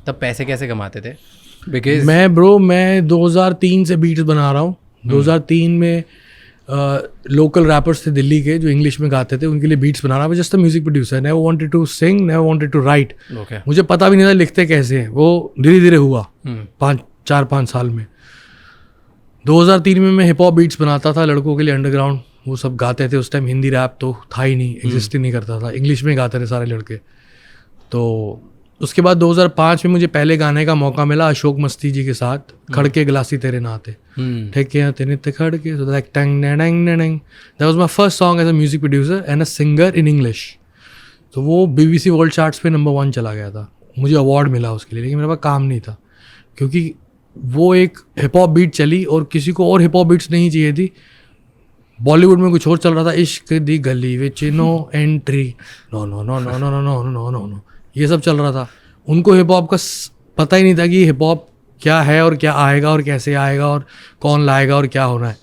तब पैसे कैसे कमाते थे? बिकॉज मैं 2003 से बीट्स बना रहा हूँ। 2003 में लोकल रैपर्स थे दिल्ली के जो इंग्लिश में गाते थे, उनके लिए बीट्स बना रहा था। Just a music producer, never wanted to sing, never wanted to write. मुझे पता भी नहीं था लिखते कैसे हैं, वो धीरे धीरे हुआ 4-5 साल में। 2003 में मैं हिप हॉप बीट्स बनाता था लड़कों के लिए, अंडरग्राउंड वो सब गाते थे। उस टाइम हिंदी रैप तो था ही नहीं, एग्जिस्ट ही नहीं करता था, इंग्लिश में गाते थे सारे लड़के। तो उसके बाद 2005 में मुझे पहले गाने का मौका मिला अशोक मस्ती जी के साथ, खड़के गिलासी तेरे नाते, ठेके तेरे ते खड़के, सो दैट टंग डंग डंग, that was my first song as a music producer and a singer in English. तो वो BBC वर्ल्ड चार्ट्स पे नंबर 1 चला गया था, मुझे अवार्ड मिला उसके लिए, लेकिन मेरे पास काम नहीं था क्योंकि वो एक हिप हॉप बीट चली और किसी को और हिप हॉप बीट्स नहीं चाहिए थी। बॉलीवुड में कुछ और चल रहा था, इश्क दी गली विच no entry, no no no no no no no no no no, ये सब चल रहा था। उनको हिप हॉप का पता ही नहीं था कि हिप हॉप क्या है और क्या आएगा और कैसे आएगा और कौन लाएगा और क्या होना है।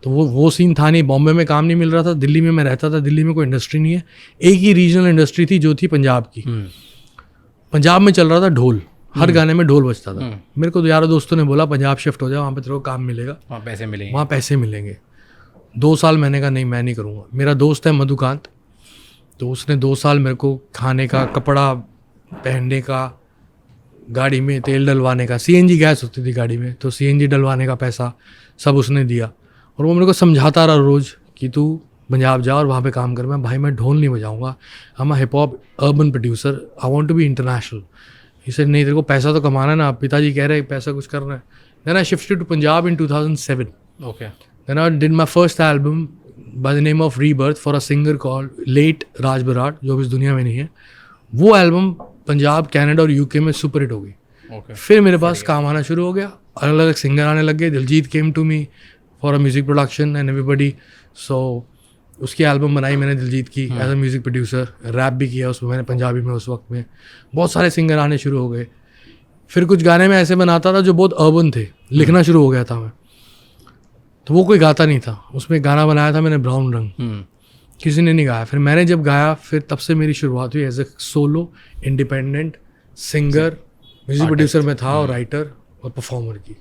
तो वो सीन था नहीं। बॉम्बे में काम नहीं मिल रहा था, दिल्ली में मैं रहता था, दिल्ली में कोई इंडस्ट्री नहीं है, एक ही रीजनल इंडस्ट्री थी जो थी पंजाब की। पंजाब में चल रहा था ढोल, हर गाने में ढोल बजता था। मेरे को तो यारों दोस्तों ने बोला पंजाब शिफ्ट हो जाओ, वहाँ पे तेरे को काम मिलेगा, वहाँ पैसे मिलेंगे। 2 साल मैंने कहा नहीं, मैं नहीं करूँगा। मेरा दोस्त है मधुकांत, तो उसने 2 साल मेरे को खाने का, कपड़ा पहनने का, गाड़ी में तेल डलवाने का, CNG गैस होती थी गाड़ी में, तो CNG डलवाने का पैसा सब उसने दिया। और वो मेरे को समझाता रहा रोज़ कि तू पंजाब जा और वहाँ पे काम कर। मैं भाई मैं ढोल नहीं बजाऊँगा, हम hip hop urban producer, I want to be international. इसे नहीं, तेरे को पैसा तो कमाना है ना, पिताजी कह रहे हैं पैसा कुछ करना है। Then I shifted to Punjab in 2007। Okay. Then I did my first album by the name of rebirth for a singer called late Raj Brar, जो भी इस दुनिया में नहीं है। वो एल्बम पंजाब, कनाडा और UK में सुपर हिट हो गई। फिर मेरे पास काम आना शुरू हो गया, अलग अलग सिंगर आने लग गए। Diljit came to me for a music production and everybody. So उसकी एल्बम बनाई मैंने दिलजीत की as a music producer, rap भी किया उसमें मैंने पंजाबी में उस वक्त में। बहुत सारे सिंगर आने शुरू हो गए। फिर कुछ गाने मैं ऐसे बनाता था जो बहुत अर्बन थे, लिखना शुरू हो गया था मैं, तो वो कोई गाता नहीं था। उसमें गाना बनाया था मैंने ब्राउन रंग, किसी ने नहीं गाया। फिर मैंने जब गाया, फिर तब से मेरी शुरुआत हुई as a solo independent singer, music producer में था और राइटर और परफॉर्मर की।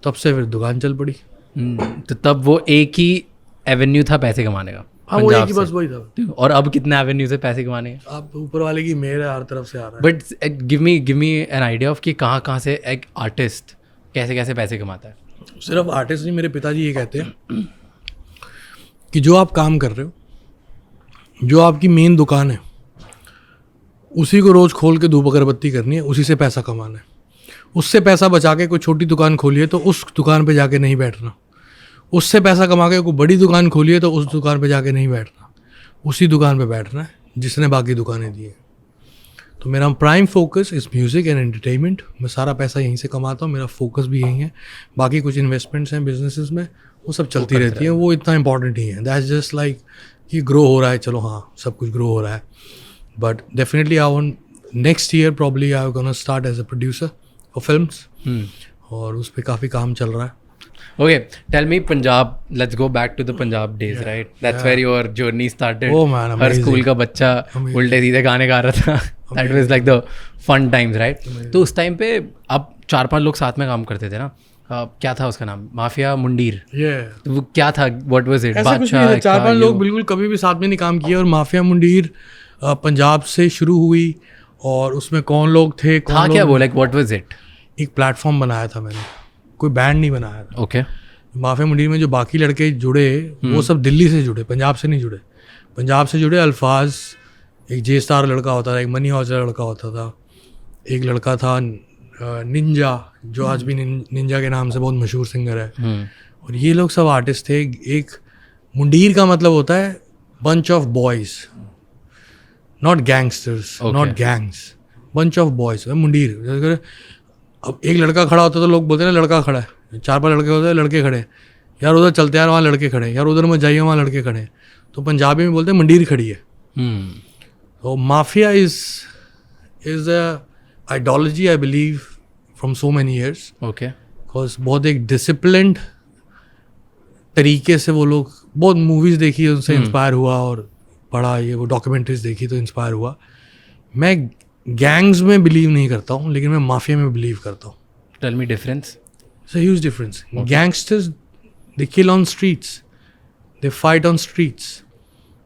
तब से फिर दुकान चल पड़ी। तो तब वो एक ही एवेन्यू था पैसे कमाने का? हाँ, वो एक ही, बस वही था। और अब कितने एवेन्यू से पैसे कमाने का? अब ऊपर वाले की मेहर है, हर तरफ से आ रहा है। But give me an idea of कि कहाँ से एक आर्टिस्ट कैसे पैसे कमाता है? सिर्फ आर्टिस्ट नहीं, मेरे पिताजी ये कहते हैं कि जो आप काम कर रहे हो, जो आपकी मेन दुकान है, उसी को रोज़ खोल के धूप अगरबत्ती करनी है, उसी से पैसा कमाना है। उससे पैसा बचा के कोई छोटी दुकान खोलिए तो उस दुकान पे जाके नहीं बैठना। उससे पैसा कमा के कोई बड़ी दुकान खोलिए तो उस दुकान पे जाके नहीं बैठना, उसी दुकान पे बैठना है जिसने बाकी दुकानें दी हैं। तो मेरा prime focus is music and entertainment. मैं सारा पैसा यहीं से कमाता हूँ, मेरा फोकस भी यहीं है। बाकी कुछ इन्वेस्टमेंट्स हैं बिजनेसेस में, वो सब चलती रहती हैं, वो इतना इंपॉर्टेंट नहीं है। दैट्स जस्ट लाइक कि ग्रो हो रहा है, चलो हाँ सब कुछ ग्रो हो रहा है। But definitely I want next year probably I gonna start as a producer for films, और उस पर काफ़ी काम चल रहा है। Okay, tell me Punjab, let's go back to the Punjab days, right? That's where your journey started. Oh man, amazing. Her school का बच्चा उल्टे सीधे गाने गा रहा था. That was like the fun times, right? तो उस टाइम पे अब 4-5 लोग साथ में काम करते थे ना, क्या था उसका नाम? माफिया मुंडीर। तो वो क्या था? What was it? ऐसा कुछ नहीं, 4-5 लोग बिल्कुल कभी भी साथ में नहीं काम किए। और माफिया मुंडीर पंजाब से शुरू हुई, और उसमें कौन लोग थे, था क्या वो, like what was it? एक प्लेटफॉर्म बनाया था मैंने, कोई बैंड नहीं बनाया था। ओके। माफिया मुंडीर में जो बाकी लड़के जुड़े वो सब दिल्ली से जुड़े, पंजाब से नहीं जुड़े। पंजाब से जुड़े अल्फाज, एक जे स्टार लड़का होता था, एक मनी हौजला लड़का होता था, एक लड़का था निंजा, जो आज भी निंजा के नाम से बहुत मशहूर सिंगर है। और ये लोग सब आर्टिस्ट थे। एक मुंडीर का मतलब होता है bunch of boys, not gangsters, not gangs, bunch of boys मुंडीर। अब एक लड़का खड़ा होता है तो लोग बोलते हैं ना लड़का खड़ा है, 4-5 लड़के होते हैं, लड़के खड़े, यार उधर चलते यार वहाँ लड़के खड़े, यार उधर मत जाइए वहाँ लड़के खड़े। तो पंजाबी में बोलते हैं मंडीर खड़ी है। तो mafia is a ideology I believe from so many years. Okay. Because बहुत एक डिसिप्लिन्ड तरीके से वो लोग, बहुत मूवीज़ देखी उनसे इंस्पायर हुआ और पढ़ा, ये वो डॉक्यूमेंट्रीज देखी तो इंस्पायर हुआ। मैं गैंग्स में बिलीव नहीं करता हूँ, लेकिन मैं माफिया में बिलीव करता हूँ. Tell me difference. It's a huge difference. Gangsters, they kill on streets. They fight on streets.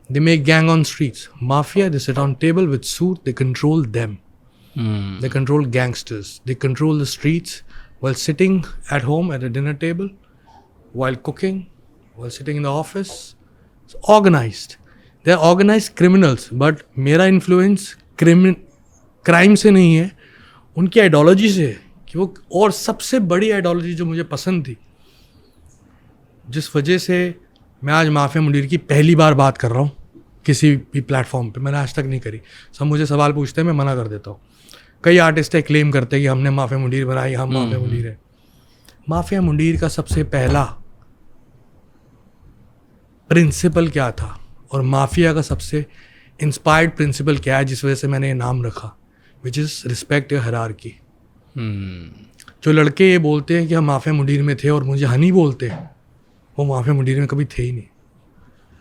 They make gang on streets. Mafia, they sit on table with suit. They control them. They control gangsters. They control the streets while sitting at home at a dinner table, while cooking, while sitting in the office. It's organized. They are organized criminals. But मेरा influence crime से नहीं है, उनकी ideology से है. कि वो, और सबसे बड़ी आइडियोलॉजी जो मुझे पसंद थी, जिस वजह से मैं आज माफिया मुंडीर की पहली बार बात कर रहा हूँ किसी भी प्लेटफॉर्म पे, मैंने आज तक नहीं करी. सब मुझे सवाल पूछते हैं, मैं मना कर देता हूँ. कई आर्टिस्ट क्लेम करते हैं कि हमने माफिया मुंडीर बनाई, हम माफिया मुंडीर है. माफिया मुंडीर का सबसे पहला प्रिंसिपल क्या था और माफिया का सबसे इंस्पायर्ड प्रिंसिपल क्या है जिस वजह से मैंने ये नाम रखा, which is respect your hierarchy. जो लड़के ये बोलते हैं कि हम माफिया मुंडीर में थे और मुझे हनी बोलते हैं, वो माफिया मुंडीर में कभी थे ही नहीं.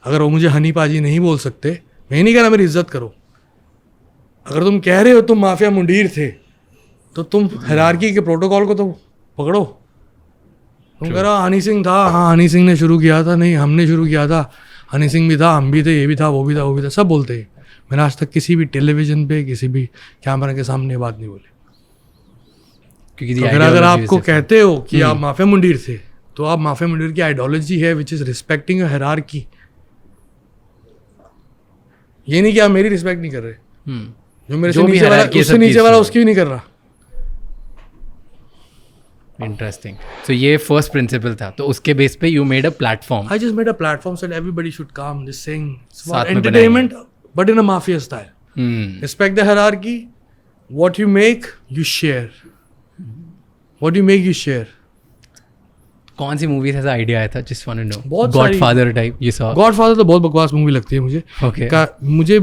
अगर वो मुझे हनी पाजी नहीं बोल सकते, मैं ही नहीं कह रहा मेरी इज्जत करो. अगर तुम कह रहे हो तुम माफिया मुंडीर थे, तो तुम हायरार्की के प्रोटोकॉल को तो पकड़ो. तुम कह रहे हो हनी सिंह था, हाँ हनी सिंह ने शुरू किया था, नहीं हमने शुरू किया था. हनी सिंह भी था, हम भी थे, ये भी था, वो भी था, वो भी था, सब बोलते हैं. मैंने आज तक किसी भी टेलीविजन पे, किसी भी कैमरा के सामने बात नहीं बोली. तो अगर आपको कहते हो कि आप माफिया मुंडीर थे, तो आप माफिया मुंडीर की आइडियोलॉजी है which is respecting your hierarchy. ये नहीं कि आप मेरी रिस्पेक्ट नहीं कर रहे, जो मेरे से नीचे वाला, उससे नीचे वाला उसकी भी नहीं कर रहा. इंटरेस्टिंग. सो ये फर्स्ट प्रिंसिपल था, तो उसके बेस पे you made a platform. I just made a platform so everybody should come, this sing for entertainment but in a mafia style. Respect the hierarchy. What you make you share. What do you make you share? कौन सी movie से ऐसा idea आया था? Just want to know. बहुत Godfather type ये सब. Godfather तो बहुत बकवास मूवी लगती है मुझे. Okay. मुझे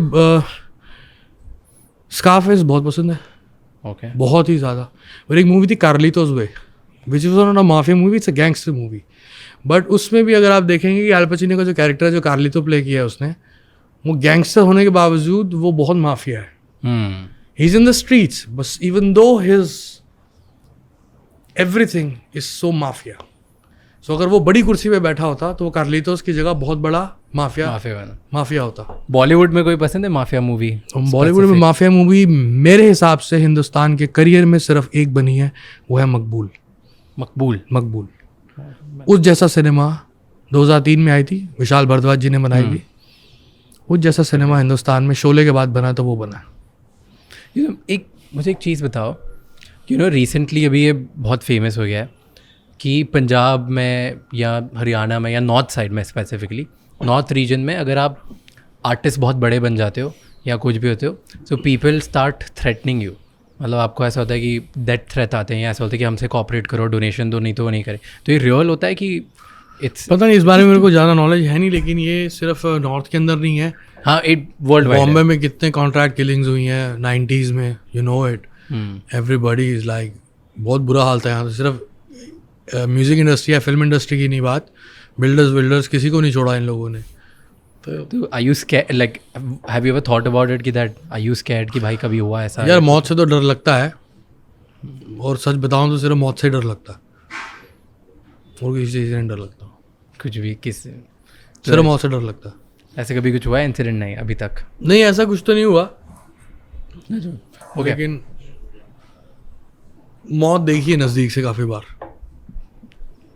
Scarface बहुत पसंद है. Okay. बहुत ही ज़्यादा. और एक मूवी थी कार्लिटोस वे, which was not a mafia movie, it's a gangster movie. But उसमें भी अगर आप देखेंगे कि अल पचिनो का जो कैरेक्टर है, जो कार्लितो प्ले किया है उसने, वो गैंगस्टर होने के बावजूद वो बहुत माफिया है. He's in the streets, but even though his everything is so mafia. So अगर वो बड़ी कुर्सी पे बैठा होता तो वो कार्लिटोस की जगह बहुत बड़ा माफिया होता. बॉलीवुड में कोई पसंद है माफिया मूवी? बॉलीवुड में माफिया मूवी मेरे हिसाब से हिंदुस्तान के करियर में सिर्फ एक बनी है, वो है मकबूल. उस जैसा सिनेमा 2003 में आई थी, विशाल भारद्वाज जी ने बनाई थी. उस जैसा सिनेमा हिंदुस्तान में शोले के बाद बना तो वो बना. मुझे एक चीज़ बताओ, रिसेंटली अभी ये बहुत फेमस हो गया है कि पंजाब में या हरियाणा में या नॉर्थ साइड में, स्पेसिफिकली नॉर्थ रीजन में, अगर आप आर्टिस्ट बहुत बड़े बन जाते हो या कुछ भी होते हो, so people start threatening you. मतलब आपको ऐसा होता है कि डेथ थ्रेट आते हैं, या ऐसा होता है कि हमसे कॉपरेट करो, डोनेशन दो, नहीं तो वो नहीं करे. तो ये रियल होता है कि इट्स, पता नहीं, इस बारे में मेरे को ज़्यादा नॉलेज है नहीं, लेकिन ये सिर्फ नॉर्थ के अंदर नहीं है. हाँ, इट वर्ल्ड वाइड. बॉम्बे में कितने कॉन्ट्रैक्ट किलिंग्स हुई हैं 90s में, you know it. Everybody is like, बहुत बुरा हाल था यहाँ. तो सिर्फ म्यूज़िक इंडस्ट्री या फिल्म इंडस्ट्री की नहीं बात, बिल्डर्स किसी को नहीं छोड़ा इन लोगों ने. तो are you scared, like have you ever thought about it कि दैट आर यू स्कैर्ड कि भाई कभी हुआ ऐसा? यार मौत से तो डर लगता है, और सच बताऊँ तो सिर्फ मौत से डर लगता है, और किसी चीज़ से नहीं डर लगता. कुछ भी, किस सिर्फ मौत से डर लगता है. ऐसे कभी कुछ हुआ है इंसिडेंट? नहीं अभी तक. नहीं, ऐसा कुछ तो नहीं हुआ. लेकिन मौत देखी है नज़दीक से काफ़ी बार.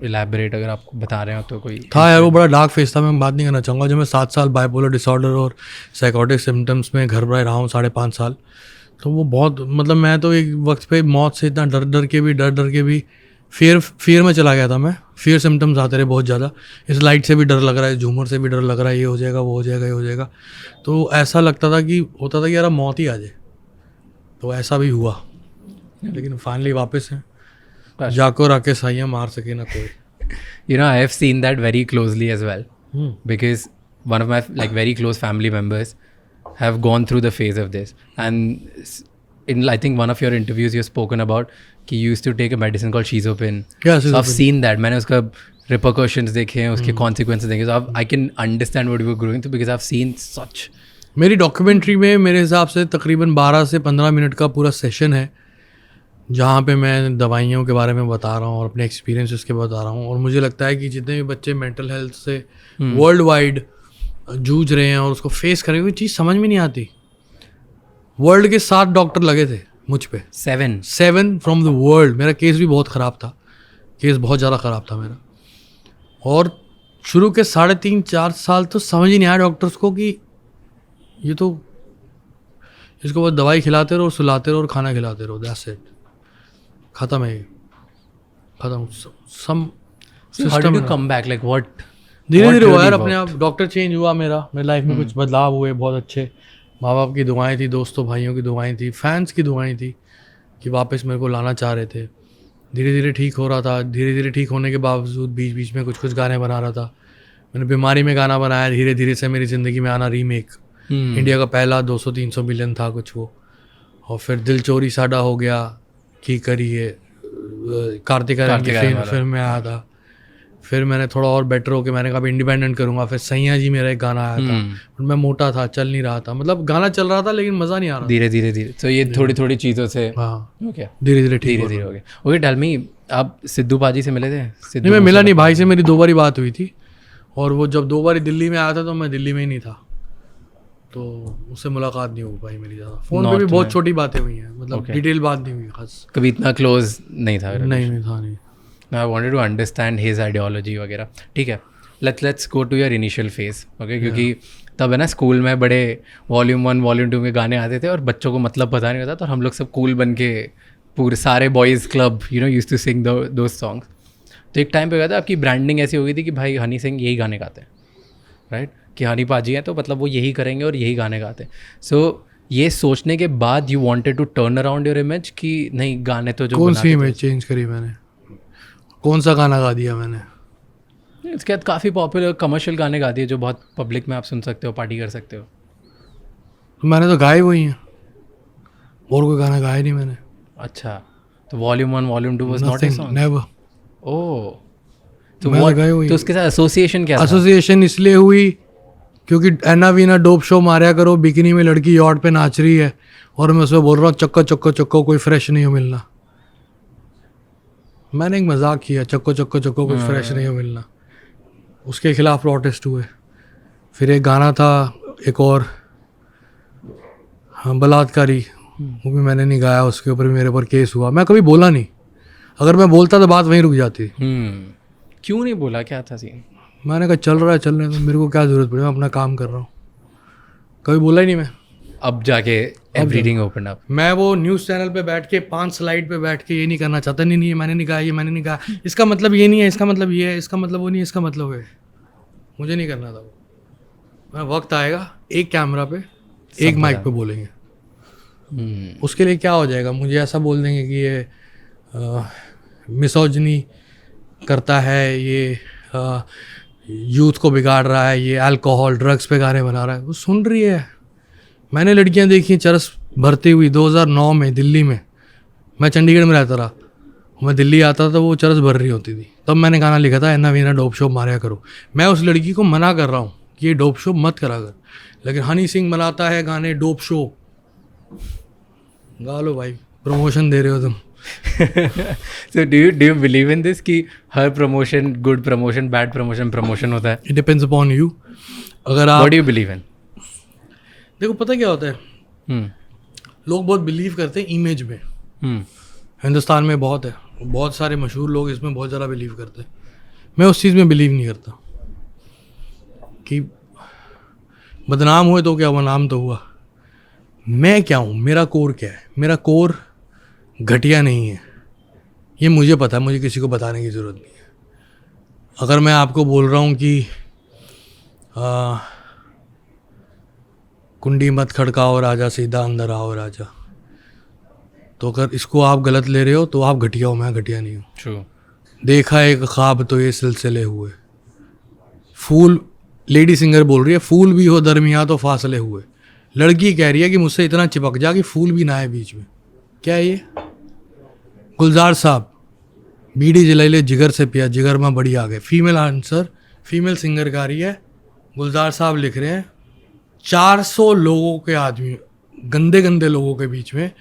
इलैबोरेट अगर आपको बता रहे हो तो कोई था यार, वो बड़ा डार्क फेस था, मैं बात नहीं करना चाहूँगा. जब मैं 7 साल बाइपोलर डिसऑर्डर और साइकोटिक सिम्टम्स में घर पर रहा हूँ 5.5 साल, तो वो बहुत, मतलब मैं तो एक वक्त पे मौत से इतना डर के भी फियर में चला गया था. मैं फियर सिम्टम्स आते रहे बहुत ज़्यादा. इस लाइट से भी डर लग रहा है, झूमर से भी डर लग रहा है, ये हो जाएगा, वो हो जाएगा, ये हो जाएगा. तो ऐसा लगता था कि यार मौत ही आ जाए. तो ऐसा भी हुआ, लेकिन फाइनली वापस है. जाको राके साइयाँ मार सके ना कोई. I have seen that very closely as well, because one of my very close family members have gone through the phase of this, and in I think one of your interviews you've spoken about कि you used to take a medicine called Shizopin. So I've seen that. मैंने उसका repercussions देखे हैं, उसके consequences देखे. So I can understand what you were going through because I've seen such मेरी documentary में मेरे हिसाब से तकरीबन 12 से 15 मिनट का पूरा सेशन है, जहाँ पे मैं दवाइयों के बारे में बता रहा हूँ और अपने एक्सपीरियंसेस के बता रहा हूँ। और मुझे लगता है कि जितने भी बच्चे मेंटल हेल्थ से वर्ल्ड वाइड जूझ रहे हैं और उसको फेस करें, कोई चीज़ समझ में नहीं आती। वर्ल्ड के 7 डॉक्टर लगे थे मुझ पे, 7 फ्रॉम द वर्ल्ड। मेरा केस भी बहुत ख़राब था, केस बहुत ज़्यादा ख़राब था मेरा। और शुरू के 3.5-4 साल तो समझ ही नहीं आया डॉक्टर्स को कि ये तो, इसको बस दवाई खिलाते रहो, सुलाते रहो और खाना खिलाते रहो, दैट्स इट, ख़त्म है, ख़त्म। Some system come back like what? धीरे धीरे हुआ यार, अपने आप डॉक्टर चेंज हुआ मेरा, मेरी लाइफ में कुछ बदलाव हुए बहुत अच्छे। माँ बाप की दुआएं थी, दोस्तों भाइयों की दुआएं थी, फैंस की दुआएं थी कि वापस मेरे को लाना चाह रहे थे। धीरे धीरे ठीक हो रहा था। धीरे धीरे ठीक होने के बावजूद बीच बीच में कुछ गाने बना रहा था। मैंने बीमारी में गाना बनाया, धीरे धीरे से मेरी ज़िंदगी में आना रीमेक। इंडिया का पहला 200-300 मिलियन था कुछ वो। और फिर दिल चोरी साडा हो गया, की करिए, कार्तिक आर्यन की फिल्म में आया था। फिर मैंने थोड़ा और बेटर होकर मैंने कहा इंडिपेंडेंट करूँगा। फिर सैया जी मेरा एक गाना आया था, बट मैं मोटा था, चल नहीं रहा था, मतलब गाना चल रहा था लेकिन मज़ा नहीं आ रहा। धीरे धीरे तो ये थोड़ी थोड़ी चीज़ों से हाँ ओके धीरे धीरे हो गया। ओके टेल मी, आप सिद्धू पाजी से मिले थे? नहीं, मैं मिला नहीं। भाई से मेरी 2 बारी बात हुई थी, और वो जब 2 बारी दिल्ली में आया था तो मैं दिल्ली में ही नहीं था, तो उससे मुलाकात नहीं हो पाई मेरी ज़्यादा। फ़ोन पे भी बहुत छोटी बातें हुई हैं, मतलब डिटेल बात नहीं हुई खास। कभी इतना क्लोज नहीं था? नहीं था, नहीं। I wanted to understand his ideology वगैरह। ठीक है, let's go to your initial phase. Okay, क्योंकि तब है ना स्कूल में बड़े वॉल्यूम 1 वॉल्यूम 2 में गाने आते थे और बच्चों को मतलब पता नहीं होता, तो हम लोग सब कूल बन के पूरे सारे boys club used to sing those songs. तो एक टाइम पे गया था आपकी ब्रांडिंग ऐसी हो गई थी कि भाई हनी सिंह यही गाने गाते हैं, राइट? कि हनी पाजी हैं तो मतलब वो यही करेंगे और यही गाने गाते हैं। सो ये सोचने के बाद you wanted to turn around your image कि नहीं, गाने तो जो कौन सी इमेज चेंज करी मैंने? कौन सा गाना गा दिया मैंने? इसके बाद काफ़ी पॉपुलर कमर्शियल गाने गा दिए जो बहुत पब्लिक में आप सुन सकते हो, पार्टी कर सकते हो। मैंने तो गाए वही हैं, और कोई गाना गाया नहीं मैंने। अच्छा, तो volume 1 volume 2 was not a song? Never. Oh, तो तो उसके साथ एसोसिएशन क्या था? एसोसिएशन इसलिए हुई क्योंकि एना वीना डोप शो मारा करो, बिकनी में लड़की यॉट पे नाच रही है और मैं उसमें बोल रहा हूँ चक्को चक्को चक्को कोई फ्रेश नहीं हो मिलना। मैंने एक मजाक किया, चक्को चक्को चक्को कोई फ्रेश नहीं हो मिलना। उसके खिलाफ प्रोटेस्ट हुए। फिर एक गाना था एक और, हाँ, बलात्कारी, वो भी मैंने नहीं गाया, उसके ऊपर भी मेरे ऊपर केस हुआ। मैं कभी बोला नहीं, अगर मैं बोलता तो बात वहीं रुक जाती। क्यों नहीं बोला, क्या था सीन? मैंने कहा चल रहा है चलने दो, मेरे को क्या ज़रूरत पड़ी, मैं अपना काम कर रहा हूँ। कभी बोला ही नहीं मैं। अब जाके एवरीथिंग ओपन अप। मैं वो न्यूज़ चैनल पे बैठ के 5 स्लाइड पे बैठ के ये नहीं करना चाहता, नहीं ये मैंने नहीं कहा, ये मैंने नहीं कहा, इसका मतलब ये नहीं है, इसका मतलब ये है, इसका मतलब वो नहीं है, इसका मतलब है। मुझे नहीं करना था वो। मैं वक्त आएगा एक कैमरा पे एक माइक पे बोलेंगे, उसके लिए क्या हो जाएगा, मुझे ऐसा बोल देंगे कि ये मिसोजिनी करता है, ये यूथ को बिगाड़ रहा है, ये अल्कोहल ड्रग्स पे गाने बना रहा है। वो सुन रही है। मैंने लड़कियां देखी चरस भरती हुई 2009 में दिल्ली में। मैं चंडीगढ़ में रहता रहा, मैं दिल्ली आता था तो वो चरस भर रही होती थी। तब मैंने गाना लिखा था एना वीना डोप शो मारा करो। मैं उस लड़की को मना कर रहा हूँ कि ये डोप शो मत करा कर, लेकिन हनी सिंह बनाता है गाने डोप शो। गा लो भाई, प्रमोशन दे रहे हो तुम। So do you believe in this कि हर promotion, good promotion, bad promotion होता है? It depends upon you. अगर आप, What do you believe in? देखो पता क्या होता है, लोग बहुत बिलीव करते हैं इमेज में। हिंदुस्तान में बहुत है, बहुत सारे मशहूर लोग इसमें बहुत ज़्यादा बिलीव करते हैं। मैं उस चीज़ में बिलीव नहीं करता कि बदनाम हुए तो क्या हुआ, नाम तो हुआ। मैं क्या हूँ, मेरा कोर क्या है? मेरा कोर घटिया नहीं है, ये मुझे पता है, मुझे किसी को बताने की ज़रूरत नहीं है। अगर मैं आपको बोल रहा हूँ कि कुंडी मत खड़काओ राजा, सीधा अंदर आओ राजा, तो अगर इसको आप गलत ले रहे हो तो आप घटिया हो, मैं घटिया नहीं हूँ। True. देखा एक ख्वाब तो ये सिलसिले हुए, फूल, लेडी सिंगर बोल रही है, फूल भी हो दरमिया तो फासले हुए। लड़की कह रही है कि मुझसे इतना चिपक जा कि फूल भी ना आए बीच में। क्या है ये? गुलजार साहब, बीड़ी जलाई ले जिगर से पिया, जिगर में बड़ी आ गए। फीमेल आंसर, फीमेल सिंगर गा रही है, गुलजार साहब लिख रहे हैं 400 लोगों के आदमी, गंदे गंदे लोगों के बीच में